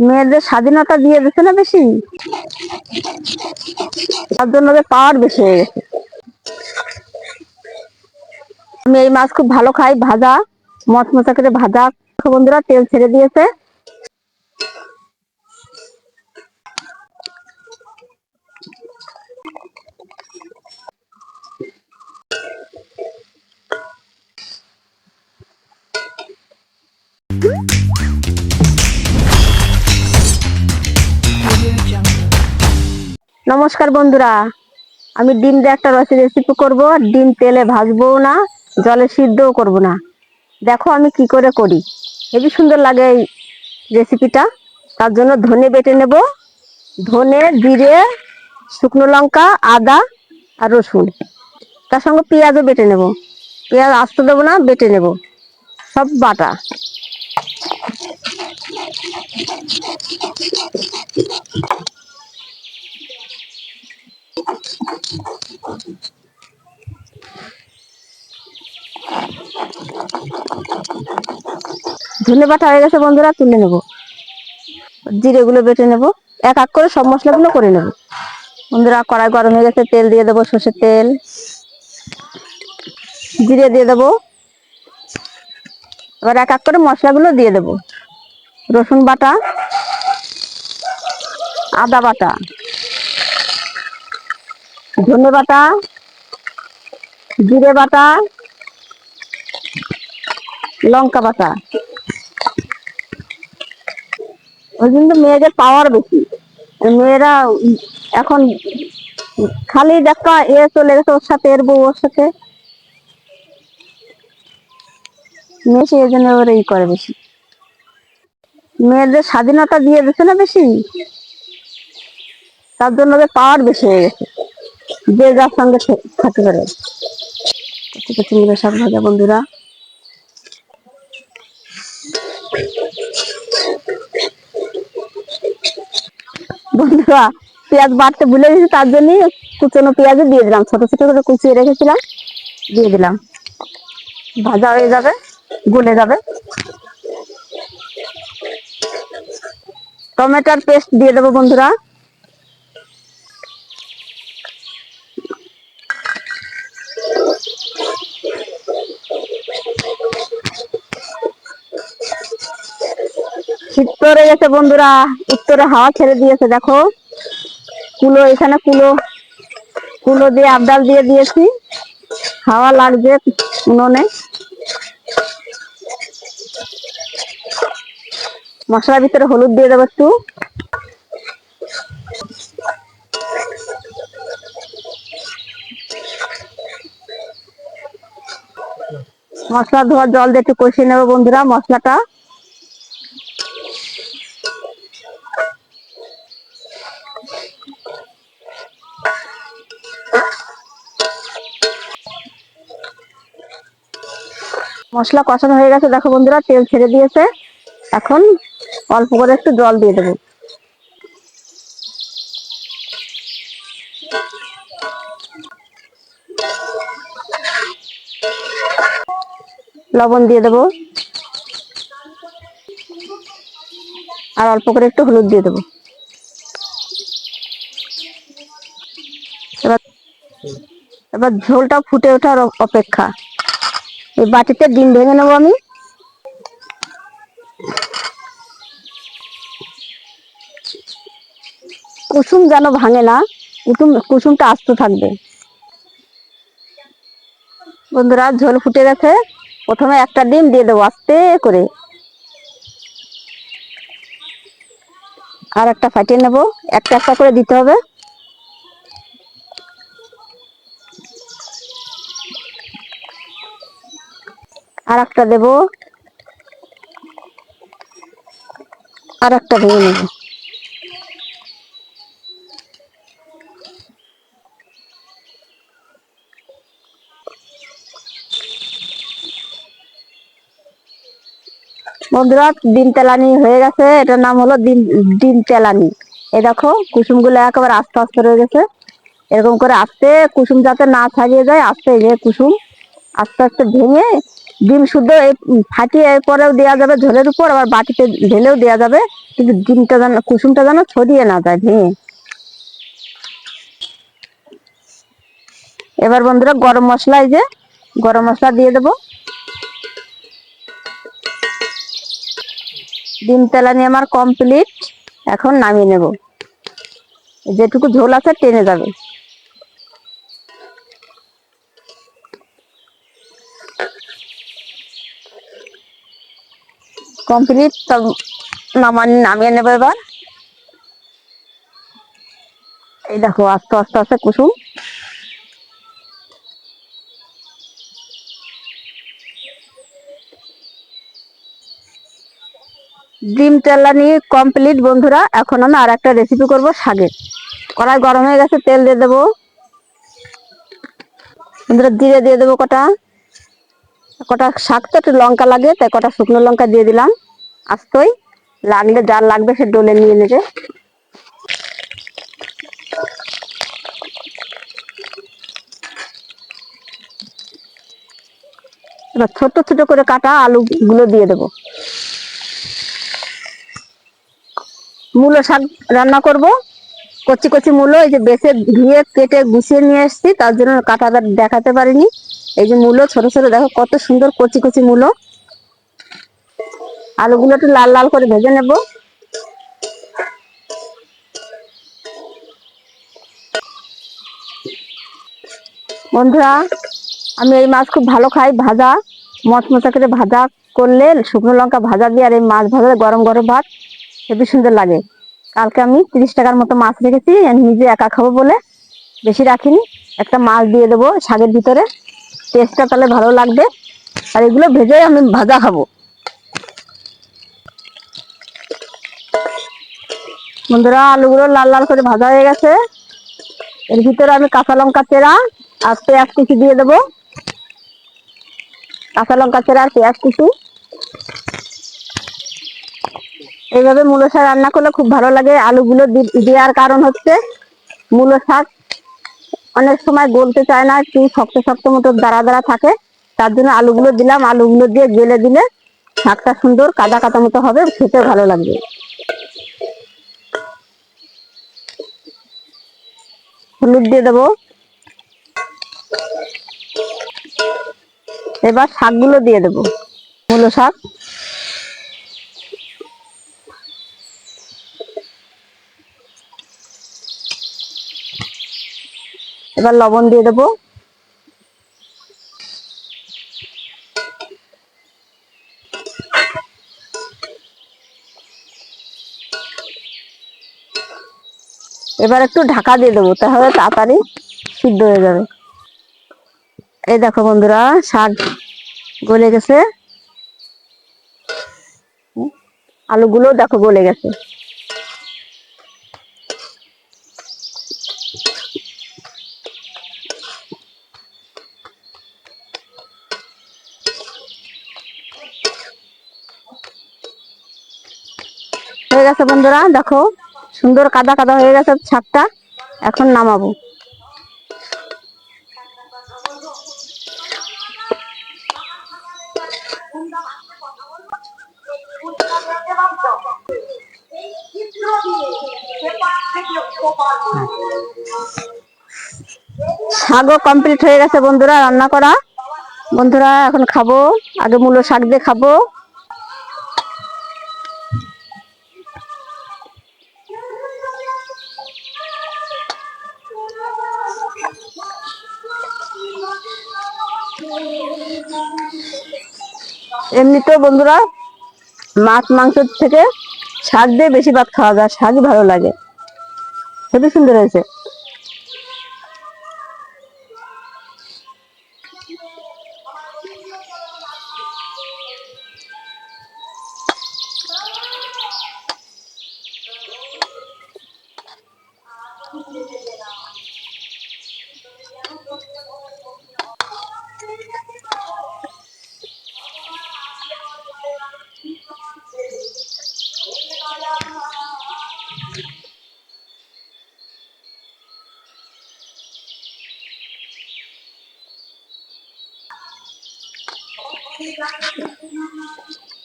মেয়েদের স্বাধীনতা দিয়ে দিচ্ছে না বেশি, তার জন্য ওদের পাওয়ার বেশি হয়ে গেছে। আমি এই মাছ খুব ভালো খাই, ভাজা মচমচা করে ভাজা। বন্ধুরা তেল ছেড়ে দিয়েছে। নমস্কার বন্ধুরা, আমি ডিম দিয়ে একটা রেসিপি করব। ডিম তেলে ভাজবো না, জলে সিদ্ধও করব না। দেখো আমি কি করে করি, হেবি সুন্দর লাগে এই রেসিপিটা। তার জন্য ধনে বেটে নেব, ধনে, জিরে, শুকনো লঙ্কা, আদা আর রসুন। তার সঙ্গে পেঁয়াজও বেটে নেব। পেঁয়াজ আস্ত দেবো না, বেটে নেব, সব বাটা। ধনে বাটা হয়ে গেছে বন্ধুরা, তুলে নেব। জিরে গুলো বেটে নেব, এক এক করে সব মশলাগুলো করে নেব। বন্ধুরা কড়াই গরম হয়ে গেছে, তেল দিয়ে দেবো, সর্ষের তেল। জিরে দিয়ে দেবো, এবার এক এক করে মশলাগুলো দিয়ে দেবো। রসুন বাটা, আদা বাটা, ধনে বাটা, জিরে বাটা, লঙ্কা বাটা। ওই জন্য মেয়েদের পাওয়ার বেশি। মেয়েরা এখন খালি দেখা চলে গেছে ওর সাথে, এর বউ ওর সাথে, মেয়ে এই জন্য ওরা করে বেশি। মেয়েদের স্বাধীনতা দিয়ে দিচ্ছে না বেশি, তার জন্য ওদের পাওয়ার বেশি হয়ে গেছে, যে যার সঙ্গে থাকতে পারে। চিংড়ি শাক ভাজা বন্ধুরা। বন্ধুরা পেঁয়াজ বাটতে ভুলে গেছি, তার জন্য কুচনো পেঁয়াজও দিয়ে দিলাম, ছোট ছোট করে কুচিয়ে রেখেছিলাম, দিয়ে দিলাম। ভাজা হয়ে যাবে, গলে যাবে। টমেটোর পেস্ট দিয়ে দেবো বন্ধুরা। শীত পড়ে গেছে বন্ধুরা, উত্তরে হাওয়া ছেড়ে দিয়েছে। দেখো কুলো, এখানে কুলো কুলো দিয়ে আবডাল দিয়ে দিয়েছি, হাওয়া লাগছে উনুনে। মশলার ভিতরে হলুদ দিয়ে দেবো একটু, মশলা ধোয়ার জল দিয়ে একটু কষিয়ে নেবো বন্ধুরা মশলাটা। মশলা কষানো হয়ে গেছে, দেখো বন্ধুরা তেল ছেড়ে দিয়েছে। এখন অল্প করে একটু জল দিয়ে দেবো। লবণ দিয়ে দেবো, আর অল্প করে একটু হলুদ দিয়ে দেবো। এবার এবার ঝোলটা ফুটে ওঠার অপেক্ষা। এই বাটিতে ডিম ভেঙে নেবো আমি। কুসুম যেন ভাঙে না, কুসুমটা আস্ত থাকবে। বন্ধুরা ঝোল ফুটে গেছে, প্রথমে একটা ডিম দিয়ে দেবো আস্তে করে, আর একটা ফাটিয়ে নেবো। একটা একটা করে দিতে হবে। আর একটা দেবো, আর একটা ভেঙে নেবো। বন্ধুরা ডিম তেলানি হয়ে গেছে, এটার নাম হলো ডিম ডিম তেলানি। এই দেখো কুসুম গুলো একেবারে আস্তে আস্তে রয়ে গেছে। এরকম করে আস্তে, কুসুম যাতে না ছাড়িয়ে যায়, আস্তে এই যে কুসুম আস্তে আস্তে ভেঙে ডিম শুদ্ধ ফাটিয়ে পরেও দেওয়া যাবে ঝোলের উপর, আবার বাটিতে ঢেলেও দেওয়া যাবে। কিন্তু ডিমটা যেন কুসুমটা যেন ছড়িয়ে না যায় ভেঙে। এবার বন্ধুরা গরম মশলা, এই যে গরম মশলা দিয়ে দেবো। ডিম তেলানি আমার কমপ্লিট। এখন নামিয়ে নেব, যেটুকু ঝোল আছে টেনে যাবে। কমপ্লিট, সব নামিয়ে নেবো এবার। এই দেখো আস্তে আস্তে আস্তে কুসুম। ডিম তেলানি কমপ্লিট বন্ধুরা। এখন আমি আর একটা রেসিপি করব শাকের। কড়াই গরম হয়ে গেছে, তেল দিয়ে দেবো বন্ধুরা। জিরে দিয়ে দেবো কটা। কটা শাক তো একটু লঙ্কা লাগে, তাই কটা শুকনো লঙ্কা দিয়ে দিলাম আস্তই। লাগলে যার লাগবে সে ডলে নিয়ে নেবে। এবার ছোট ছোট করে কাটা আলু গুলো দিয়ে দেবো। মূলো শাক রান্না করব। কচি কচি মূলো, এই যে বেছে ধুয়ে কেটে গুছিয়ে নিয়ে এসেছি, তার জন্য কাটাটা দেখাতে পারিনি। এই যে মূলো ছোট ছোট, দেখো কত সুন্দর কচি কচি মূলো। আলুগুলো একটু লাল লাল করে ভেজে নেব। বন্ধুরা আমি এই মাছ খুব ভালো খাই, ভাজা মচমচা করে ভাজা করলে, শুকনো লঙ্কা ভাজা দিয়ে আর এই মাছ ভাজা গরম গরম ভাত হেবি সুন্দর লাগে। কালকে আমি 30 টাকার মতো মাছ রেখেছি, নিজে একা খাবো বলে বেশি রাখিনি। একটা মাছ দিয়ে দেবো শাকের ভিতরে, টেস্টটা তাহলে ভালো লাগবে। আর এগুলো ভেজে আমি ভাজা খাবো। বন্ধুরা আলুগুলো লাল লাল করে ভাজা হয়ে গেছে। এর ভিতরে আমি কাঁচা লঙ্কা চেরা আর পেঁয়াজ কুচি দিয়ে দেবো। কাঁচা লঙ্কা চেরা আর পেঁয়াজ কুচি। এইভাবে মূলো শাক রান্না করলে খুব ভালো লাগে। আলুগুলো দেওয়ার কারণ হচ্ছে মূলো শাক অনেক সময় গলতে চায় না, একটু শক্ত শক্ত মতো দাঁড়া দাঁড়া থাকে, তার জন্য আলুগুলো দিলাম। আলুগুলো দিয়ে গেলে দিলে শাকটা সুন্দর কাদা কাদা মতো হবে, খেতে ভালো লাগবে। হলুদ দিয়ে দেবো। এবার শাকগুলো দিয়ে দেবো, মূলো শাক। এবার লবণ দিয়ে দেবো। এবার একটু ঢাকা দিয়ে দেবো, তাহলে তাড়াতাড়ি সিদ্ধ হয়ে যাবে। এই দেখো বন্ধুরা শাক গলে গেছে, আলুগুলো দেখো গলে গেছে। হয়ে গেছে বন্ধুরা, দেখো সুন্দর কাদা কাদা হয়ে গেছে শাকটা। এখন নামাবো। শাকও কমপ্লিট হয়ে গেছে বন্ধুরা রান্না করা। বন্ধুরা এখন খাবো, আগে মূলো শাক দিয়ে খাবো। এমনিতেও বন্ধুরা মাছ মাংস থেকে শাক দিয়ে বেশি ভাত খাওয়া যায়, শাকই ভালো লাগে। খুবই সুন্দর হয়েছে।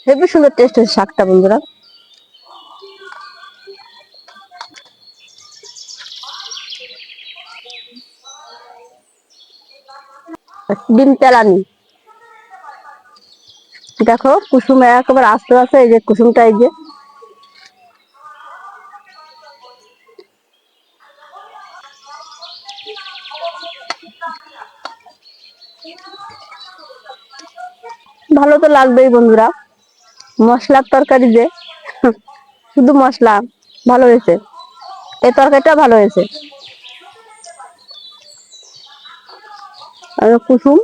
হেবি সুন্দর টেস্ট হয়েছে শাকটা বন্ধুরা। ডিম তেলানি। দেখো কুসুম একেবারে আস্তে আস্তে, এই যে কুসুমটা, এই যে ভালো তো লাগবেই বন্ধুরা, মশলার তরকারি যে শুধু মশলা, ভালো হয়েছে, এই তরকারিটা ভালো হয়েছে। আর কুসুম